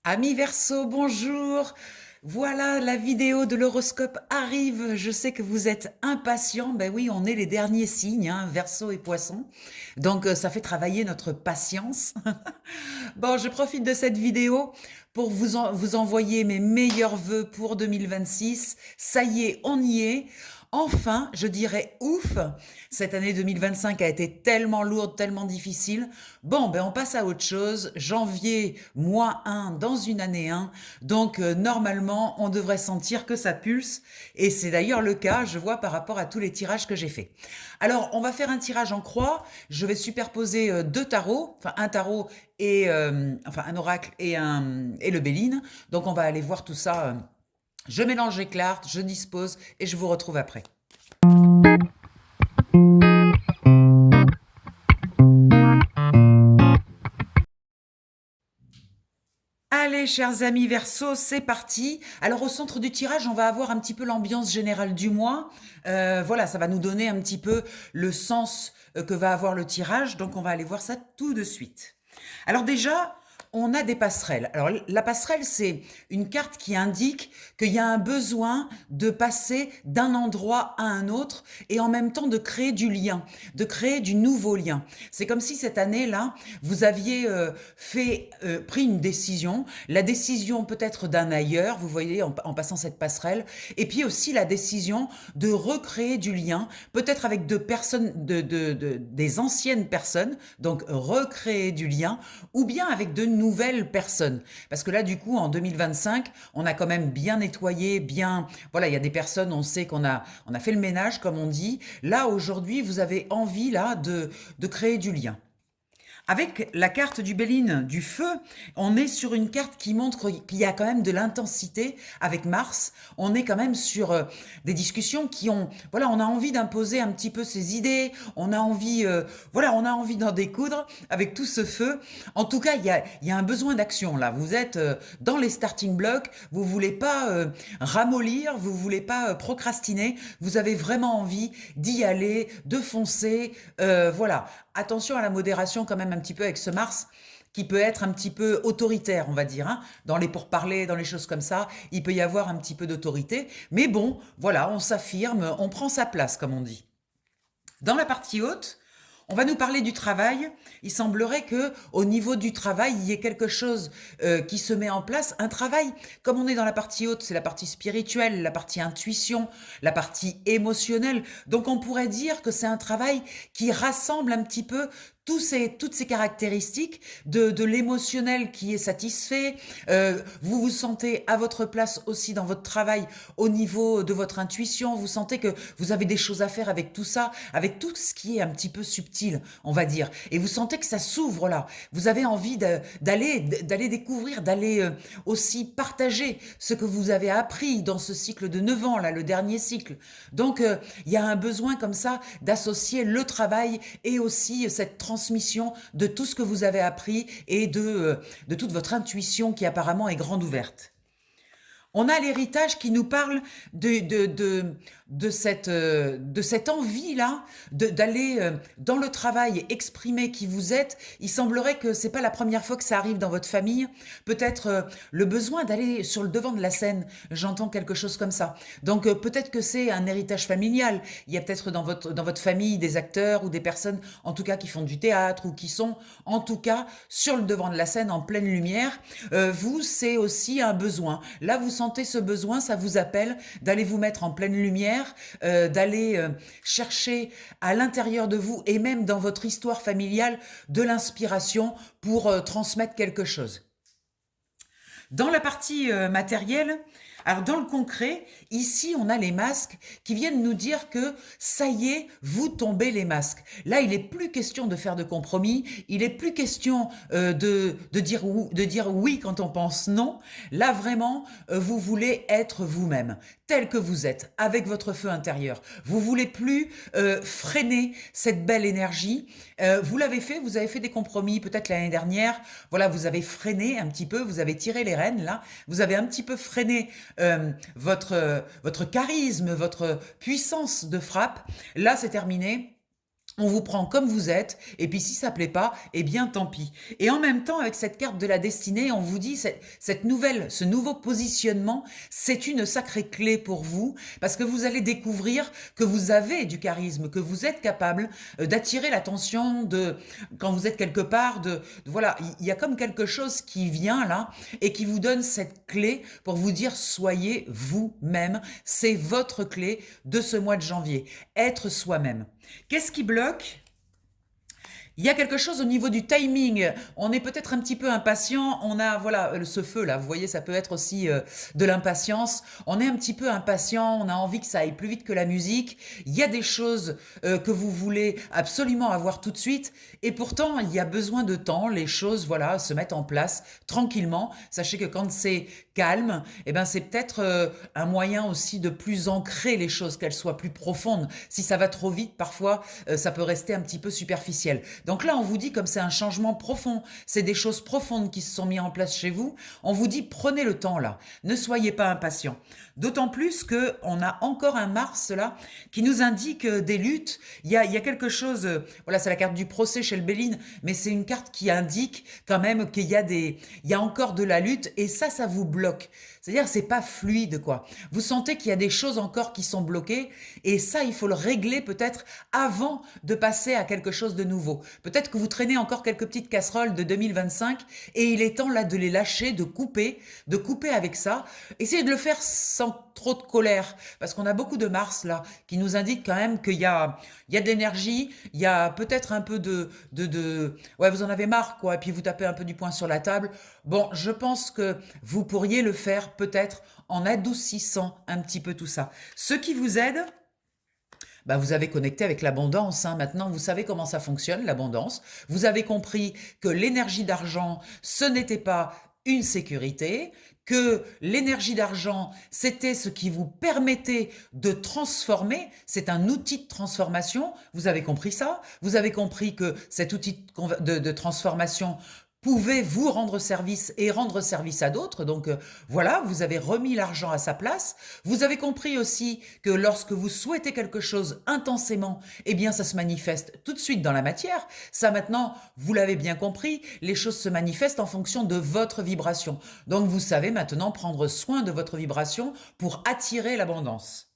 Amis Verseau, bonjour. Voilà, la vidéo de l'horoscope arrive. Je sais que vous êtes impatients. Ben oui, on est les derniers signes, hein, Verseau et Poisson. Donc, ça fait travailler notre patience. Bon, je profite de cette vidéo pour vous envoyer mes meilleurs vœux pour 2026. Ça y est, on y est. Enfin, je dirais ouf, cette année 2025 a été tellement lourde, tellement difficile. Bon, ben on passe à autre chose. Janvier, mois 1 dans une année 1. Donc normalement, on devrait sentir que ça pulse. Et c'est d'ailleurs le cas, je vois par rapport à tous les tirages que j'ai faits. Alors, on va faire un tirage en croix. Je vais superposer deux tarots, enfin un tarot et enfin un oracle et le Béline. Donc on va aller voir tout ça. Je mélange les cartes, je dispose et je vous retrouve après. Allez, chers amis Verseau, c'est parti. Alors, au centre du tirage, on va avoir un petit peu l'ambiance générale du mois. Voilà, ça va nous donner un petit peu le sens que va avoir le tirage. Donc, on va aller voir ça tout de suite. Alors déjà, on a des passerelles. Alors la passerelle, c'est une carte qui indique qu'il y a un besoin de passer d'un endroit à un autre et en même temps de créer du lien, de créer du nouveau lien. C'est comme si cette année-là, vous aviez pris une décision, la décision peut-être d'un ailleurs, vous voyez, en passant cette passerelle, et puis aussi la décision de recréer du lien, peut-être avec de personnes, des anciennes personnes, donc recréer du lien, ou bien avec de nouvelles personnes. Parce que là, du coup, en 2025, on a quand même bien nettoyé, bien... Voilà, il y a des personnes, on sait on a fait le ménage, comme on dit. Là, aujourd'hui, vous avez envie, là, de créer du lien. Avec la carte du Béline du feu, on est sur une carte qui montre qu'il y a quand même de l'intensité avec Mars. On est quand même sur des discussions qui ont, voilà, on a envie d'imposer un petit peu ses idées. On a envie, voilà, on a envie d'en découdre avec tout ce feu. En tout cas, il y a un besoin d'action là. Vous êtes dans les starting blocks. Vous voulez pas ramollir, vous voulez pas procrastiner. Vous avez vraiment envie d'y aller, de foncer. Voilà. Attention à la modération quand même un petit peu avec ce Mars qui peut être un petit peu autoritaire, on va dire, hein. Dans les pourparlers, dans les choses comme ça, il peut y avoir un petit peu d'autorité. Mais bon, voilà, on s'affirme, on prend sa place, comme on dit. Dans la partie haute, on va nous parler du travail. Il semblerait que au niveau du travail, il y ait quelque chose qui se met en place. Un travail, comme on est dans la partie haute, c'est la partie spirituelle, la partie intuition, la partie émotionnelle. Donc on pourrait dire que c'est un travail qui rassemble un petit peu toutes ces caractéristiques de l'émotionnel qui est satisfait. Vous vous sentez à votre place aussi dans votre travail au niveau de votre intuition. Vous sentez que vous avez des choses à faire avec tout ça, avec tout ce qui est un petit peu subtil, on va dire. Et vous sentez que ça s'ouvre là. Vous avez envie d'aller découvrir, d'aller aussi partager ce que vous avez appris dans ce cycle de 9 ans, là, le dernier cycle. Donc, il y a un besoin comme ça d'associer le travail et aussi cette transmission de tout ce que vous avez appris et de toute votre intuition qui apparemment est grande ouverte. On a l'héritage qui nous parle de cette envie-là d'aller dans le travail et exprimer qui vous êtes. Il semblerait que c'est pas la première fois que ça arrive dans votre famille. Peut-être le besoin d'aller sur le devant de la scène. J'entends quelque chose comme ça. Donc peut-être que c'est un héritage familial. Il y a peut-être dans votre famille des acteurs ou des personnes, en tout cas, qui font du théâtre ou qui sont, en tout cas, sur le devant de la scène en pleine lumière. Vous, c'est aussi un besoin. Là, vous sentez ce besoin, ça vous appelle d'aller vous mettre en pleine lumière, d'aller chercher à l'intérieur de vous et même dans votre histoire familiale de l'inspiration pour transmettre quelque chose. Dans la partie matérielle, alors dans le concret, ici on a les masques qui viennent nous dire que ça y est, vous tombez les masques. Là, il n'est plus question de faire de compromis, il n'est plus question de dire oui quand on pense non. Là, vraiment, vous voulez être vous-même, tel que vous êtes, avec votre feu intérieur. Vous voulez plus freiner cette belle énergie. Vous l'avez fait, vous avez fait des compromis peut-être l'année dernière. Voilà, vous avez freiné un petit peu, vous avez tiré les rênes là, vous avez un petit peu freiné votre charisme, votre puissance de frappe. Là, c'est terminé. On vous prend comme vous êtes, et puis si ça plaît pas, eh bien tant pis. Et en même temps, avec cette carte de la destinée, on vous dit ce nouveau positionnement, c'est une sacrée clé pour vous, parce que vous allez découvrir que vous avez du charisme, que vous êtes capable d'attirer l'attention de quand vous êtes quelque part. Voilà, il y a comme quelque chose qui vient là et qui vous donne cette clé pour vous dire soyez vous-même. C'est votre clé de ce mois de janvier. Être soi-même. Qu'est-ce qui bloque? Il y a quelque chose au niveau du timing. On est peut-être un petit peu impatient. On a, voilà, ce feu là. Vous voyez, ça peut être aussi de l'impatience. On est un petit peu impatient. On a envie que ça aille plus vite que la musique. Il y a des choses que vous voulez absolument avoir tout de suite. Et pourtant, il y a besoin de temps. Les choses, voilà, se mettent en place tranquillement. Sachez que quand c'est calme, eh ben, c'est peut-être un moyen aussi de plus ancrer les choses, qu'elles soient plus profondes. Si ça va trop vite, parfois, ça peut rester un petit peu superficiel. Donc là, on vous dit, comme c'est un changement profond, c'est des choses profondes qui se sont mises en place chez vous, on vous dit, prenez le temps là, ne soyez pas impatient. D'autant plus qu'on a encore un Mars là, qui nous indique des luttes. Il y a quelque chose, voilà, c'est la carte du procès chez le Béline, mais c'est une carte qui indique quand même il y a encore de la lutte, et ça vous bloque. C'est-à-dire, c'est pas fluide, quoi. Vous sentez qu'il y a des choses encore qui sont bloquées, et ça, il faut le régler peut-être avant de passer à quelque chose de nouveau. Peut-être que vous traînez encore quelques petites casseroles de 2025, et il est temps là de les lâcher, de couper avec ça. Essayez de le faire sans trop de colère, parce qu'on a beaucoup de Mars là, qui nous indique quand même il y a de l'énergie, il y a peut-être un peu ouais, vous en avez marre, quoi, et puis vous tapez un peu du poing sur la table. Bon, je pense que vous pourriez le faire peut-être en adoucissant un petit peu tout ça. Ce qui vous aide, bah, vous avez connecté avec l'abondance, hein. Maintenant, vous savez comment ça fonctionne, l'abondance. Vous avez compris que l'énergie d'argent, ce n'était pas une sécurité, que l'énergie d'argent, c'était ce qui vous permettait de transformer, c'est un outil de transformation. Vous avez compris ça? Vous avez compris que cet outil de transformation pouvait vous rendre service et rendre service à d'autres. Donc voilà, vous avez remis l'argent à sa place. Vous avez compris aussi que lorsque vous souhaitez quelque chose intensément, eh bien ça se manifeste tout de suite dans la matière. Ça maintenant, vous l'avez bien compris, les choses se manifestent en fonction de votre vibration. Donc vous savez maintenant prendre soin de votre vibration pour attirer l'abondance.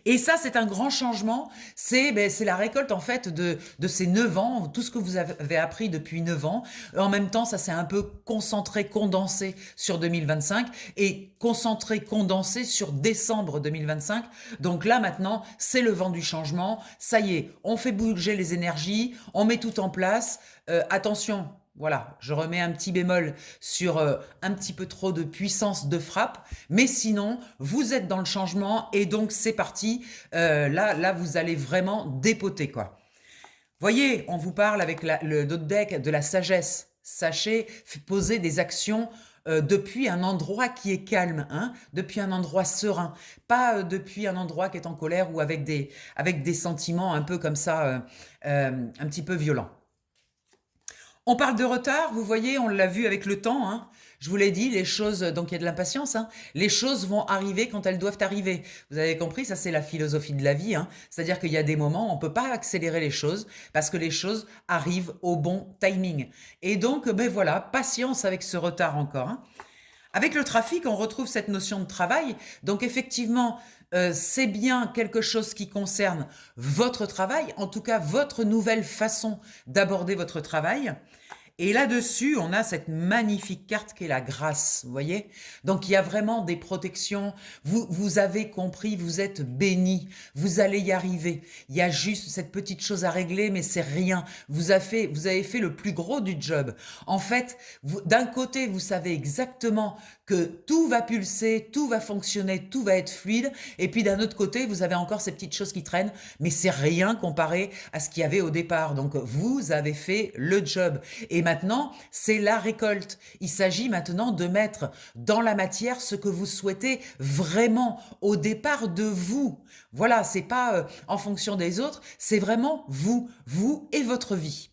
Et ça, c'est un grand changement. C'est la récolte, en fait, de ces 9 ans, tout ce que vous avez appris depuis 9 ans. En même temps, ça s'est un peu concentré, condensé sur 2025 et concentré, condensé sur décembre 2025. Donc là, maintenant, c'est le vent du changement. Ça y est, on fait bouger les énergies, on met tout en place. Attention, voilà, je remets un petit bémol sur un petit peu trop de puissance de frappe, mais sinon, vous êtes dans le changement et donc c'est parti. Là, vous allez vraiment dépoter, quoi. Voyez, on vous parle avec le dos de deck de la sagesse. Sachez poser des actions depuis un endroit qui est calme, hein, depuis un endroit serein, pas depuis un endroit qui est en colère ou avec des sentiments un peu comme ça, un petit peu violents. On parle de retard, vous voyez, on l'a vu avec le temps, hein. Je vous l'ai dit, les choses, donc il y a de l'impatience, hein. Les choses vont arriver quand elles doivent arriver. Vous avez compris, ça c'est la philosophie de la vie, hein. C'est-à-dire qu'il y a des moments où on ne peut pas accélérer les choses parce que les choses arrivent au bon timing. Et donc, ben voilà, patience avec ce retard encore, hein. Avec le trafic, on retrouve cette notion de travail. Donc effectivement, c'est bien quelque chose qui concerne votre travail, en tout cas votre nouvelle façon d'aborder votre travail. Et là-dessus, on a cette magnifique carte qui est la grâce, vous voyez? Donc, il y a vraiment des protections. Vous avez compris, vous êtes bénis. Vous allez y arriver. Il y a juste cette petite chose à régler, mais c'est rien. Vous avez fait le plus gros du job. En fait, d'un côté, vous savez exactement que tout va pulser, tout va fonctionner, tout va être fluide. Et puis, d'un autre côté, vous avez encore ces petites choses qui traînent, mais c'est rien comparé à ce qu'il y avait au départ. Donc, vous avez fait le job. Et maintenant, c'est la récolte. Il s'agit maintenant de mettre dans la matière ce que vous souhaitez vraiment au départ de vous. Voilà, c'est pas en fonction des autres, c'est vraiment vous et votre vie.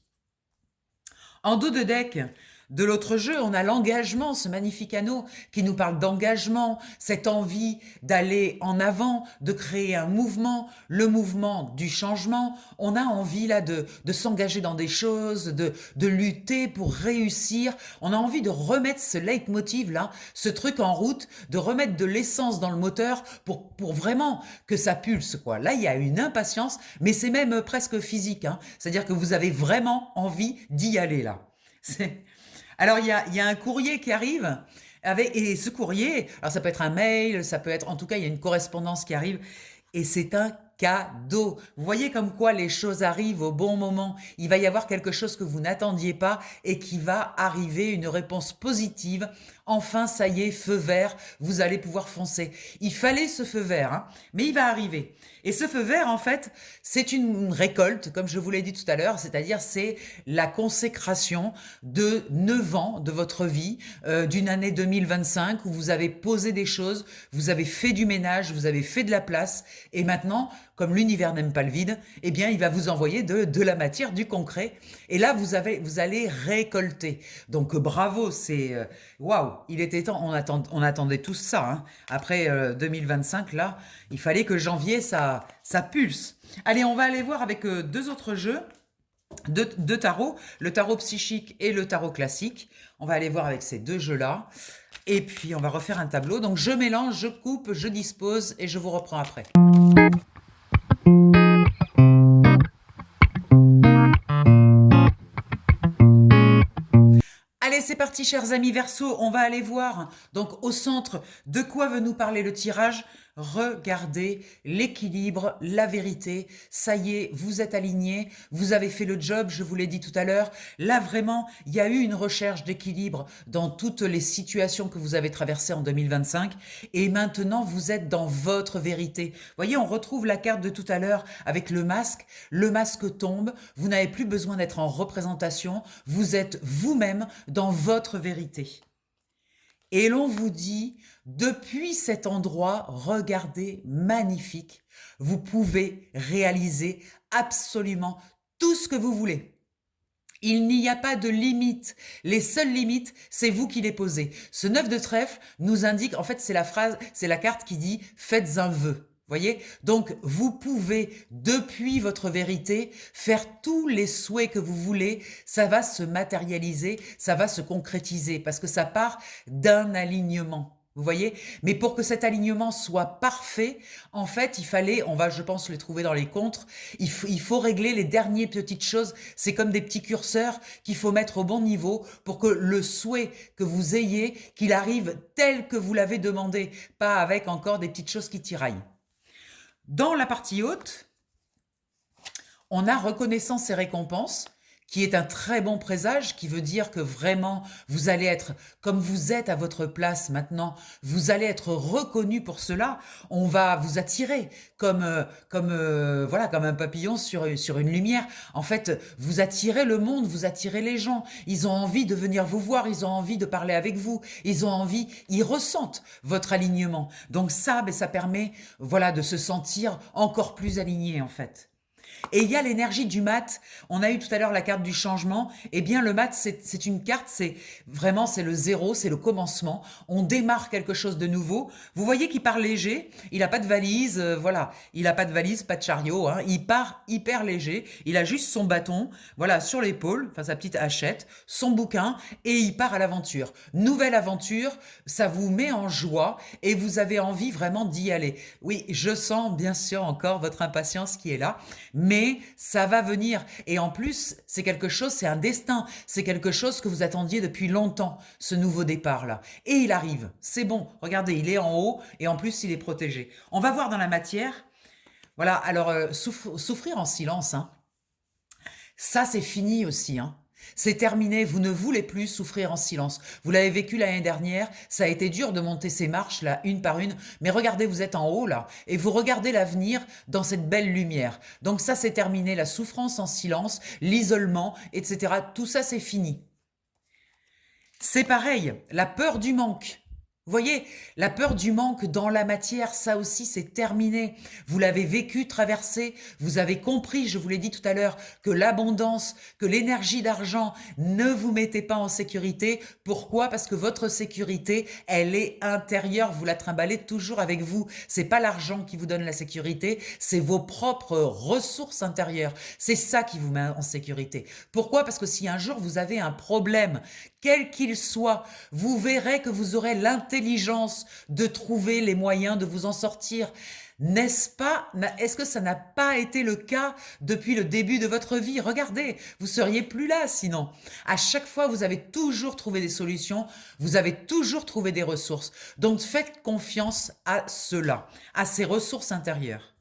En dos de deck, De l'autre jeu, on a l'engagement, ce magnifique anneau qui nous parle d'engagement, cette envie d'aller en avant, de créer un mouvement, le mouvement du changement. On a envie là de s'engager dans des choses, de lutter pour réussir. On a envie de remettre ce leitmotiv là, ce truc en route, de remettre de l'essence dans le moteur pour vraiment que ça pulse, quoi. Là, il y a une impatience, mais c'est même presque physique, hein. C'est-à-dire que vous avez vraiment envie d'y aller là. Alors, il y a un courrier qui arrive, et ce courrier, alors ça peut être un mail, ça peut être, en tout cas, il y a une correspondance qui arrive, et c'est un cadeau. Vous voyez comme quoi les choses arrivent au bon moment. Il va y avoir quelque chose que vous n'attendiez pas et qui va arriver, une réponse positive. Enfin, ça y est, feu vert, vous allez pouvoir foncer. Il fallait ce feu vert, hein, mais il va arriver. Et ce feu vert, en fait, c'est une récolte, comme je vous l'ai dit tout à l'heure, c'est-à-dire c'est la consécration de 9 ans de votre vie, d'une année 2025 où vous avez posé des choses, vous avez fait du ménage, vous avez fait de la place, et maintenant, comme l'univers n'aime pas le vide, eh bien, il va vous envoyer de la matière, du concret, et là, vous allez récolter. Donc, bravo, c'est waouh, il était temps, on attendait tous ça, hein. Après 2025, là, il fallait que janvier, ça pulse. Allez, on va aller voir avec deux autres jeux de tarot, le tarot psychique et le tarot classique. On va aller voir avec ces deux jeux-là. Et puis, on va refaire un tableau. Donc, je mélange, je coupe, je dispose et je vous reprends après. Allez, c'est parti, chers amis Verseau. On va aller voir, donc, au centre, de quoi veut nous parler le tirage. Regardez l'équilibre, la vérité. Ça y est, vous êtes alignés, vous avez fait le job, je vous l'ai dit tout à l'heure. Là, vraiment, il y a eu une recherche d'équilibre dans toutes les situations que vous avez traversées en 2025. Et maintenant, vous êtes dans votre vérité. Vous voyez, on retrouve la carte de tout à l'heure avec le masque. Le masque tombe. Vous n'avez plus besoin d'être en représentation. Vous êtes vous-même dans votre vérité. Et l'on vous dit, depuis cet endroit, regardez, magnifique, vous pouvez réaliser absolument tout ce que vous voulez. Il n'y a pas de limite. Les seules limites, c'est vous qui les posez. Ce 9 de trèfle nous indique, en fait, c'est la phrase, c'est la carte qui dit « faites un vœu ». Voyez, donc vous pouvez, depuis votre vérité, faire tous les souhaits que vous voulez, ça va se matérialiser, ça va se concrétiser, parce que ça part d'un alignement. Vous voyez? Mais pour que cet alignement soit parfait, en fait, il fallait, on va, je pense, les trouver dans les contres, il faut régler les dernières petites choses. C'est comme des petits curseurs qu'il faut mettre au bon niveau pour que le souhait que vous ayez, qu'il arrive tel que vous l'avez demandé, pas avec encore des petites choses qui tiraillent. Dans la partie haute, on a reconnaissance et récompense, qui est un très bon présage, qui veut dire que vraiment, vous allez être, comme vous êtes à votre place maintenant, vous allez être reconnu pour cela. On va vous attirer comme un papillon sur une lumière. En fait, vous attirez le monde, vous attirez les gens. Ils ont envie de venir vous voir, ils ont envie de parler avec vous, ils ressentent votre alignement. Donc ça, ça permet, voilà, de se sentir encore plus aligné, en fait. Et il y a l'énergie du mat. On a eu tout à l'heure la carte du changement. Eh bien, le mat, c'est une carte, c'est le zéro, c'est le commencement. On démarre quelque chose de nouveau. Vous voyez qu'il part léger. Il n'a pas de valise, voilà. Il n'a pas de valise, pas de chariot, hein. Il part hyper léger. Il a juste son bâton, voilà, sur l'épaule, enfin sa petite hachette, son bouquin, et il part à l'aventure. Nouvelle aventure, ça vous met en joie et vous avez envie vraiment d'y aller. Oui, je sens bien sûr encore votre impatience qui est là, mais ça va venir. Et en plus, c'est quelque chose, c'est un destin. C'est quelque chose que vous attendiez depuis longtemps, ce nouveau départ-là. Et il arrive. C'est bon. Regardez, il est en haut et en plus, il est protégé. On va voir dans la matière. Voilà, alors, souffrir en silence, hein. Ça, c'est fini aussi, hein. C'est terminé, vous ne voulez plus souffrir en silence. Vous l'avez vécu l'année dernière, ça a été dur de monter ces marches là, une par une, mais regardez, vous êtes en haut là, et vous regardez l'avenir dans cette belle lumière. Donc ça, c'est terminé, la souffrance en silence, l'isolement, etc. Tout ça, c'est fini. C'est pareil, la peur du manque. Vous voyez, la peur du manque dans la matière, ça aussi, c'est terminé. Vous l'avez vécu, traversé, vous avez compris, je vous l'ai dit tout à l'heure, que l'abondance, que l'énergie d'argent ne vous mettait pas en sécurité. Pourquoi? Parce que votre sécurité, elle est intérieure, vous la trimballez toujours avec vous. C'est pas l'argent qui vous donne la sécurité, c'est vos propres ressources intérieures. C'est ça qui vous met en sécurité. Pourquoi? Parce que si un jour vous avez un problème, quel qu'il soit, vous verrez que vous aurez l'intelligence de trouver les moyens de vous en sortir. N'est-ce pas? Est-ce que ça n'a pas été le cas depuis le début de votre vie? Regardez, vous seriez plus là sinon. À chaque fois, vous avez toujours trouvé des solutions, vous avez toujours trouvé des ressources. Donc faites confiance à cela, à ces ressources intérieures.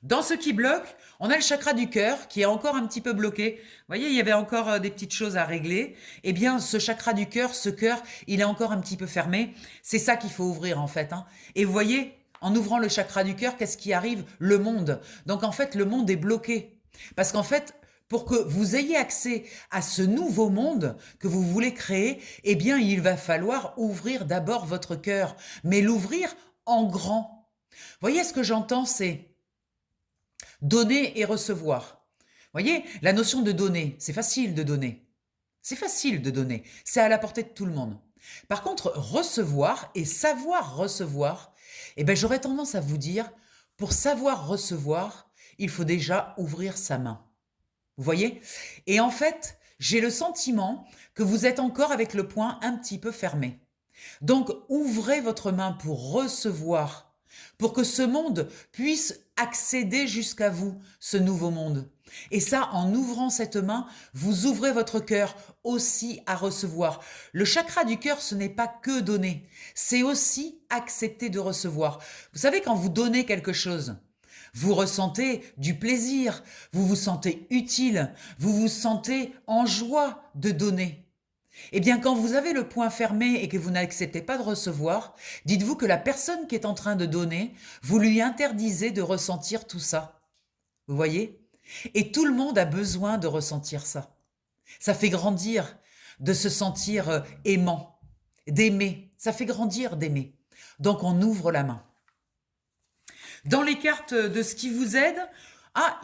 Dans ce qui bloque, on a le chakra du cœur qui est encore un petit peu bloqué. Vous voyez, il y avait encore des petites choses à régler. Eh bien, ce chakra du cœur, ce cœur, il est encore un petit peu fermé. C'est ça qu'il faut ouvrir en fait, hein. Et vous voyez, en ouvrant le chakra du cœur, qu'est-ce qui arrive? Le monde. Donc en fait, le monde est bloqué. Parce qu'en fait, pour que vous ayez accès à ce nouveau monde que vous voulez créer, eh bien, il va falloir ouvrir d'abord votre cœur. Mais l'ouvrir en grand. Vous voyez, ce que j'entends, c'est donner et recevoir. Vous voyez, la notion de donner, c'est facile de donner. C'est facile de donner. C'est à la portée de tout le monde. Par contre, recevoir et savoir recevoir, eh ben, j'aurais tendance à vous dire, pour savoir recevoir, il faut déjà ouvrir sa main. Vous voyez? Et en fait, j'ai le sentiment que vous êtes encore avec le poing un petit peu fermé. Donc, ouvrez votre main pour recevoir, pour que ce monde puisse accéder jusqu'à vous, ce nouveau monde. Et ça, en ouvrant cette main, vous ouvrez votre cœur aussi à recevoir. Le chakra du cœur, ce n'est pas que donner, c'est aussi accepter de recevoir. Vous savez, quand vous donnez quelque chose, vous ressentez du plaisir, vous vous sentez utile, vous vous sentez en joie de donner. Eh bien, quand vous avez le poing fermé et que vous n'acceptez pas de recevoir, dites-vous que la personne qui est en train de donner, vous lui interdisez de ressentir tout ça. Vous voyez? Et tout le monde a besoin de ressentir ça. Ça fait grandir, de se sentir aimant, d'aimer. Ça fait grandir d'aimer. Donc, on ouvre la main. Dans les cartes de ce qui vous aide,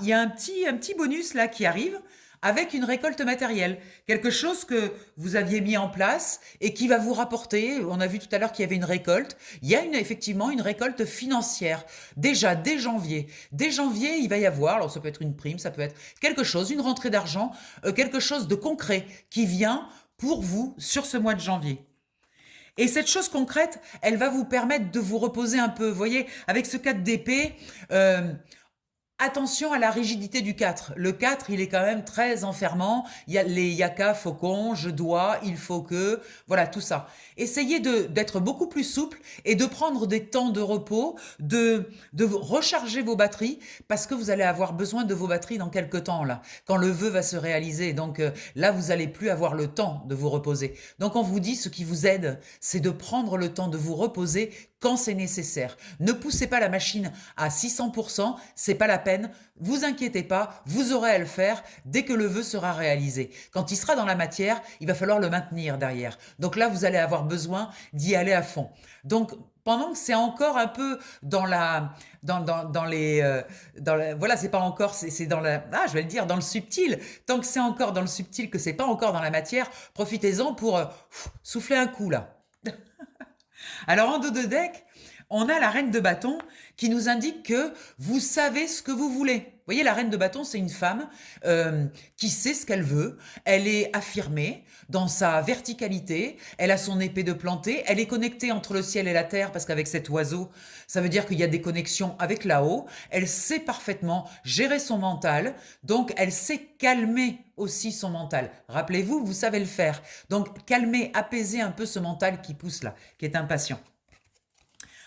il y a un petit bonus là qui arrive avec une récolte matérielle, quelque chose que vous aviez mis en place et qui va vous rapporter. On a vu tout à l'heure qu'il y avait une récolte. Il y a effectivement une récolte financière. Déjà, dès janvier. Dès janvier, il va y avoir, alors ça peut être une prime, ça peut être quelque chose, une rentrée d'argent, quelque chose de concret qui vient pour vous sur ce mois de janvier. Et cette chose concrète, elle va vous permettre de vous reposer un peu. Vous voyez, avec ce 4 d'épée, attention à la rigidité du 4. Le 4, il est quand même très enfermant. Il y a les yaka, faucon, je dois, il faut que, voilà, tout ça. Essayez d'être beaucoup plus souple et de prendre des temps de repos, de recharger vos batteries parce que vous allez avoir besoin de vos batteries dans quelques temps, là, quand le vœu va se réaliser. Donc là, vous allez plus avoir le temps de vous reposer. Donc on vous dit, ce qui vous aide, c'est de prendre le temps de vous reposer quand c'est nécessaire. Ne poussez pas la machine à 600%, c'est pas la peine. Vous inquiétez pas, vous aurez à le faire dès que le vœu sera réalisé. Quand il sera dans la matière, il va falloir le maintenir derrière. Donc là, vous allez avoir besoin d'y aller à fond. Donc pendant que c'est encore un peu dans voilà, c'est pas encore, c'est dans je vais le dire, dans le subtil. Tant que c'est encore dans le subtil, que c'est pas encore dans la matière, profitez-en pour souffler un coup là. Alors en dos de deck, on a la reine de bâton qui nous indique que vous savez ce que vous voulez. Vous voyez, la reine de bâton, c'est une femme qui sait ce qu'elle veut. Elle est affirmée dans sa verticalité. Elle a son épée de planter. Elle est connectée entre le ciel et la terre parce qu'avec cet oiseau, ça veut dire qu'il y a des connexions avec là-haut. Elle sait parfaitement gérer son mental. Donc, elle sait calmer aussi son mental. Rappelez-vous, vous savez le faire. Donc, calmer, apaiser un peu ce mental qui pousse là, qui est impatient.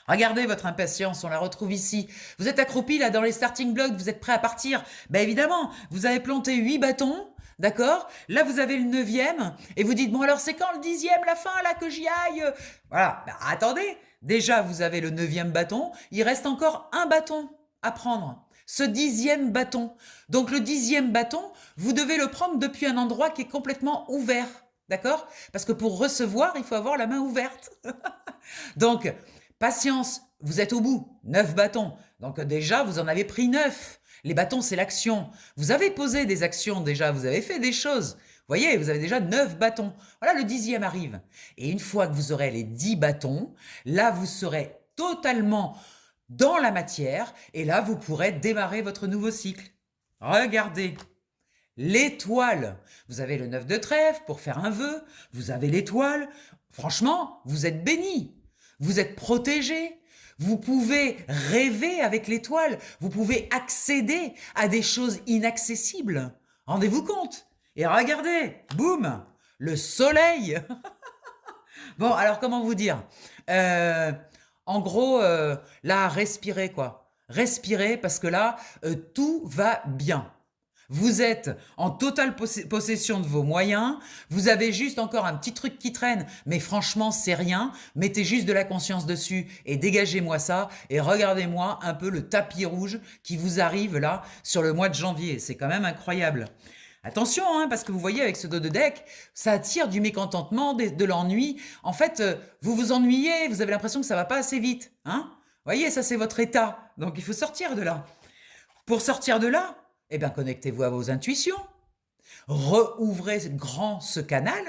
Regardez votre impatience, on la retrouve ici. Vous êtes accroupi là dans les starting blocks, vous êtes prêt à partir. Ben évidemment, vous avez planté 8 bâtons, d'accord? Là, vous avez le 9e et vous dites, bon alors c'est quand le 10e, la fin là que j'y aille? Voilà, ben, attendez, déjà vous avez le 9e bâton, il reste encore un bâton à prendre. Ce 10e bâton. Donc le 10e bâton, vous devez le prendre depuis un endroit qui est complètement ouvert. d'accord? Parce que pour recevoir, il faut avoir la main ouverte. Donc, patience, vous êtes au bout, 9 bâtons. Donc déjà, vous en avez pris 9. Les bâtons, c'est l'action. Vous avez posé des actions déjà, vous avez fait des choses. Vous voyez, vous avez déjà 9 bâtons. Voilà, le 10e arrive. Et une fois que vous aurez les 10 bâtons, là, vous serez totalement dans la matière et là, vous pourrez démarrer votre nouveau cycle. Regardez. L'étoile. Vous avez le 9 de trèfle pour faire un vœu. Vous avez l'étoile. Franchement, vous êtes béni. Vous êtes protégé. Vous pouvez rêver avec l'étoile. Vous pouvez accéder à des choses inaccessibles. Rendez-vous compte. Et regardez, boum, le soleil. Bon, alors comment vous dire? En gros, là, respirez quoi. Respirez parce que là, tout va bien. Vous êtes en totale possession de vos moyens, vous avez juste encore un petit truc qui traîne, mais franchement c'est rien, mettez juste de la conscience dessus et dégagez-moi ça et regardez-moi un peu le tapis rouge qui vous arrive là sur le mois de janvier, c'est quand même incroyable. Attention, hein, parce que vous voyez avec ce dos de deck, ça attire du mécontentement, de l'ennui. En fait, vous vous ennuyez, vous avez l'impression que ça va pas assez vite. Hein, vous voyez, ça c'est votre état, donc il faut sortir de là. Pour sortir de là, eh bien, connectez-vous à vos intuitions. Rouvrez grand ce canal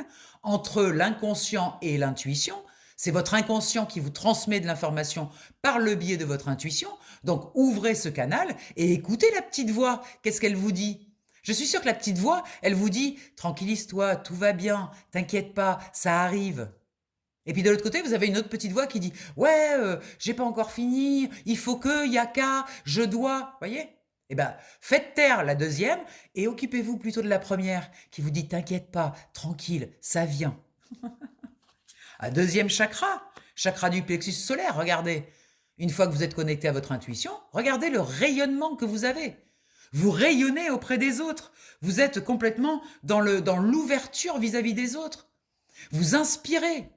entre l'inconscient et l'intuition. C'est votre inconscient qui vous transmet de l'information par le biais de votre intuition. Donc, ouvrez ce canal et écoutez la petite voix. Qu'est-ce qu'elle vous dit? Je suis sûr que la petite voix, elle vous dit « Tranquillise-toi, tout va bien, t'inquiète pas, ça arrive ». Et puis de l'autre côté, vous avez une autre petite voix qui dit « Ouais, j'ai pas encore fini, il faut que, y a qu'à, je dois ». Voyez? Eh bien, faites taire la deuxième et occupez-vous plutôt de la première qui vous dit « T'inquiète pas, tranquille, ça vient ». Un deuxième chakra, chakra du plexus solaire, regardez. Une fois que vous êtes connecté à votre intuition, regardez le rayonnement que vous avez. Vous rayonnez auprès des autres. Vous êtes complètement dans l'ouverture vis-à-vis des autres. Vous inspirez.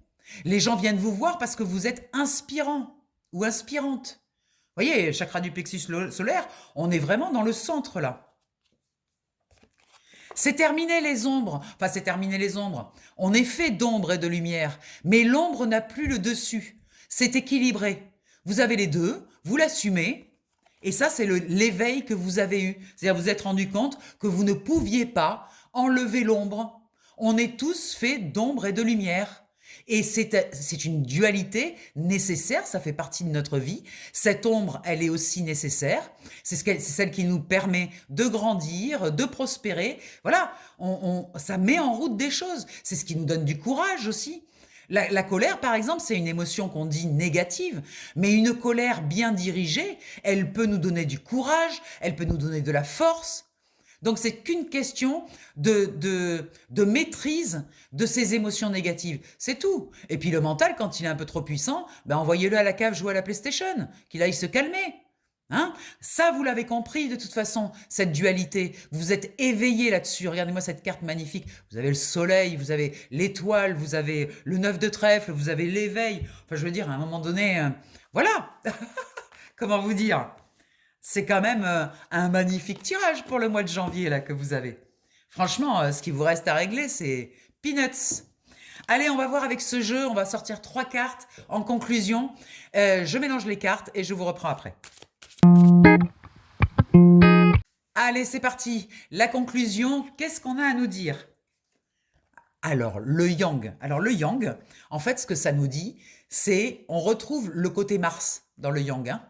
Les gens viennent vous voir parce que vous êtes inspirant ou inspirante. Vous voyez, chakra du plexus solaire, on est vraiment dans le centre là. C'est terminé les ombres. Enfin, c'est terminé les ombres. On est fait d'ombre et de lumière, mais l'ombre n'a plus le dessus. C'est équilibré. Vous avez les deux, vous l'assumez. Et ça, c'est l'éveil que vous avez eu. C'est-à-dire, vous vous êtes rendu compte que vous ne pouviez pas enlever l'ombre. On est tous faits d'ombre et de lumière. Et c'est une dualité nécessaire, ça fait partie de notre vie. Cette ombre, elle est aussi nécessaire. C'est celle qui nous permet de grandir, de prospérer. Voilà, ça met en route des choses. C'est ce qui nous donne du courage aussi. La colère, par exemple, c'est une émotion qu'on dit négative, mais une colère bien dirigée, elle peut nous donner du courage, elle peut nous donner de la force. Donc, c'est qu'une question de maîtrise de ces émotions négatives. C'est tout. Et puis, le mental, quand il est un peu trop puissant, ben, envoyez-le à la cave jouer à la PlayStation, qu'il aille se calmer. Hein? Ça, vous l'avez compris de toute façon, cette dualité. Vous êtes éveillé là-dessus. Regardez-moi cette carte magnifique. Vous avez le soleil, vous avez l'étoile, vous avez le 9 de trèfle, vous avez l'éveil. Enfin, je veux dire, à un moment donné, voilà. Comment vous dire? C'est quand même un magnifique tirage pour le mois de janvier là que vous avez. Franchement, ce qui vous reste à régler, c'est peanuts. Allez, on va voir avec ce jeu. On va sortir 3 cartes en conclusion. Je mélange les cartes et je vous reprends après. Allez, c'est parti. La conclusion, qu'est-ce qu'on a à nous dire? Alors, le yang. Alors, le yang, en fait, ce que ça nous dit, c'est on retrouve le côté Mars dans le yang. Hein.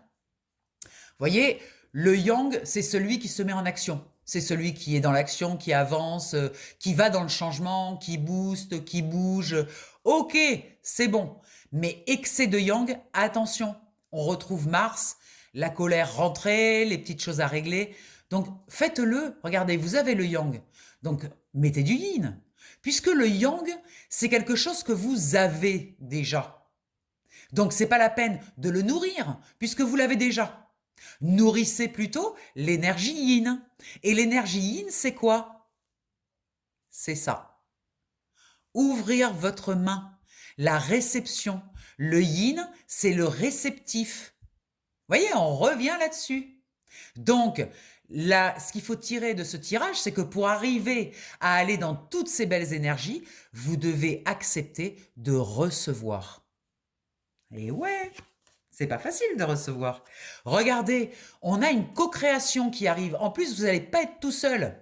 Vous voyez, le yang, c'est celui qui se met en action. C'est celui qui est dans l'action, qui avance, qui va dans le changement, qui booste, qui bouge. Ok, c'est bon. Mais excès de yang, attention. On retrouve Mars, la colère rentrée, les petites choses à régler. Donc, faites-le. Regardez, vous avez le yang. Donc, mettez du yin. Puisque le yang, c'est quelque chose que vous avez déjà. Donc, c'est pas la peine de le nourrir, puisque vous l'avez déjà. Nourrissez plutôt l'énergie yin. Et l'énergie yin, c'est quoi? C'est ça. Ouvrir votre main, la réception. Le yin, c'est le réceptif. Vous voyez, on revient là-dessus. Donc, Là, ce qu'il faut tirer de ce tirage, c'est que pour arriver à aller dans toutes ces belles énergies, vous devez accepter de recevoir. Et ouais, c'est pas facile de recevoir. Regardez, on a une co-création qui arrive. En plus, vous n'allez pas être tout seul.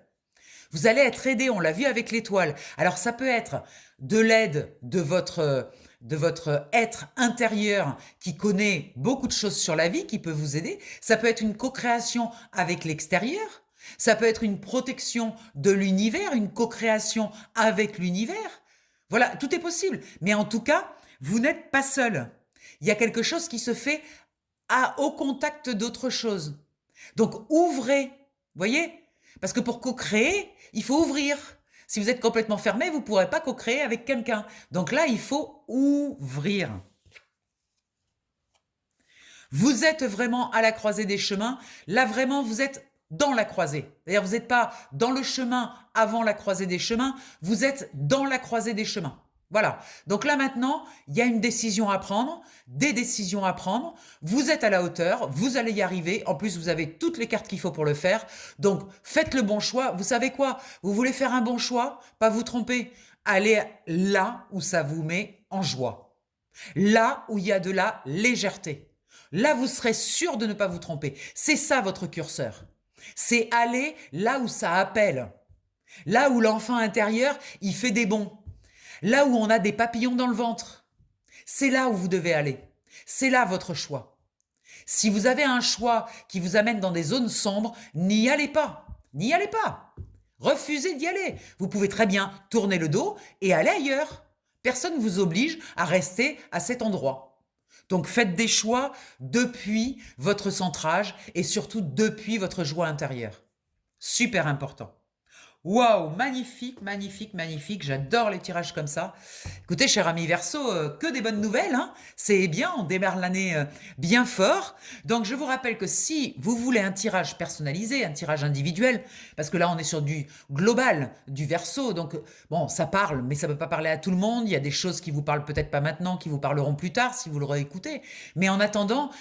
Vous allez être aidé, on l'a vu avec l'étoile. Alors ça peut être de l'aide de votre être intérieur qui connaît beaucoup de choses sur la vie, qui peut vous aider. Ça peut être une co-création avec l'extérieur. Ça peut être une protection de l'univers, une co-création avec l'univers. Voilà, tout est possible. Mais en tout cas, vous n'êtes pas seul. Il y a quelque chose qui se fait au contact d'autre chose. Donc ouvrez, voyez? Parce que pour co-créer, il faut ouvrir. Si vous êtes complètement fermé, vous ne pourrez pas co-créer avec quelqu'un. Donc là, il faut ouvrir. Vous êtes vraiment à la croisée des chemins. Là, vraiment, vous êtes dans la croisée. C'est-à-dire, vous n'êtes pas dans le chemin avant la croisée des chemins, vous êtes dans la croisée des chemins. Voilà. Donc là, maintenant, il y a une décision à prendre, des décisions à prendre. Vous êtes à la hauteur, vous allez y arriver. En plus, vous avez toutes les cartes qu'il faut pour le faire. Donc, faites le bon choix. Vous savez quoi? Vous voulez faire un bon choix? Pas vous tromper. Allez là où ça vous met en joie. Là où il y a de la légèreté. Là, vous serez sûr de ne pas vous tromper. C'est ça votre curseur. C'est aller là où ça appelle. Là où l'enfant intérieur, il fait des bonds. Là où on a des papillons dans le ventre. C'est là où vous devez aller. C'est là votre choix. Si vous avez un choix qui vous amène dans des zones sombres, n'y allez pas. N'y allez pas. Refusez d'y aller. Vous pouvez très bien tourner le dos et aller ailleurs. Personne ne vous oblige à rester à cet endroit. Donc faites des choix depuis votre centrage et surtout depuis votre joie intérieure. Super important. Waouh, magnifique, magnifique, magnifique. J'adore les tirages comme ça. Écoutez, cher ami Verseau, que des bonnes nouvelles, hein. C'est bien, on démarre l'année bien fort. Donc, je vous rappelle que si vous voulez un tirage personnalisé, un tirage individuel, parce que là, on est sur du global, du Verseau. Donc, bon, ça parle, mais ça ne peut pas parler à tout le monde. Il y a des choses qui vous parlent peut-être pas maintenant, qui vous parleront plus tard si vous le réécoutez. Mais en attendant,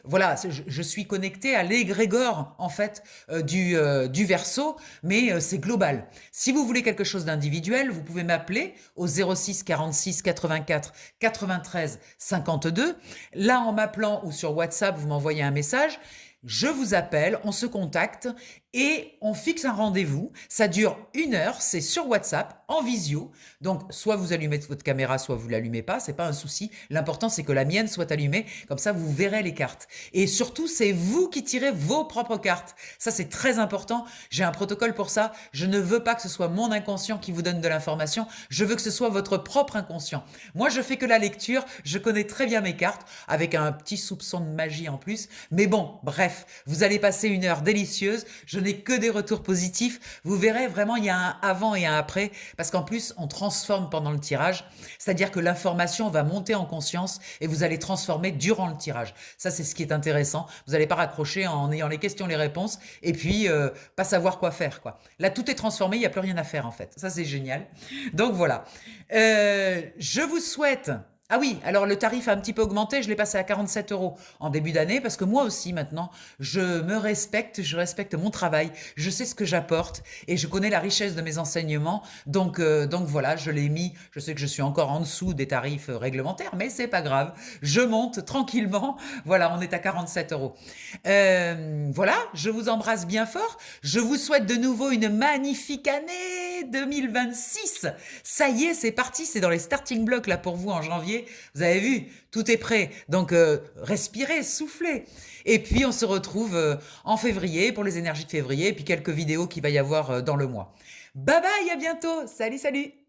voilà, je suis connecté à l'égrégore, en fait, du Verseau, mais c'est global. Si vous voulez quelque chose d'individuel, vous pouvez m'appeler au 06 46 84 93 52. Là, en m'appelant ou sur WhatsApp, vous m'envoyez un message. Je vous appelle, on se contacte et on fixe un rendez-vous. Ça dure 1 heure, c'est sur WhatsApp, en visio. Donc, soit vous allumez votre caméra, soit vous ne l'allumez pas, c'est pas un souci. L'important, c'est que la mienne soit allumée, comme ça, vous verrez les cartes. Et surtout, c'est vous qui tirez vos propres cartes. Ça, c'est très important. J'ai un protocole pour ça. Je ne veux pas que ce soit mon inconscient qui vous donne de l'information. Je veux que ce soit votre propre inconscient. Moi, je fais que la lecture. Je connais très bien mes cartes, avec un petit soupçon de magie en plus. Mais bon, bref, vous allez passer 1 heure délicieuse. Je n'ai que des retours positifs. Vous verrez vraiment, il y a un avant et un après, parce qu'en plus, on transforme pendant le tirage. C'est-à-dire que l'information va monter en conscience et vous allez transformer durant le tirage. Ça, c'est ce qui est intéressant. Vous n'allez pas raccrocher en ayant les questions, les réponses, et puis pas savoir quoi faire, quoi. Là, tout est transformé, il n'y a plus rien à faire, en fait. Ça, c'est génial. Donc, voilà. Je vous souhaite... Ah oui, alors le tarif a un petit peu augmenté, je l'ai passé à 47 € en début d'année parce que moi aussi maintenant, je me respecte, je respecte mon travail, je sais ce que j'apporte et je connais la richesse de mes enseignements. Donc voilà, je l'ai mis, je sais que je suis encore en dessous des tarifs réglementaires, mais c'est pas grave, je monte tranquillement. Voilà, on est à 47 €. Voilà, je vous embrasse bien fort, je vous souhaite de nouveau une magnifique année 2026. Ça y est, c'est parti, c'est dans les starting blocks là pour vous en janvier. Vous avez vu, tout est prêt. Donc, respirez, soufflez. Et puis, on se retrouve en février pour les énergies de février et puis quelques vidéos qu'il va y avoir dans le mois. Bye bye, à bientôt. Salut, salut.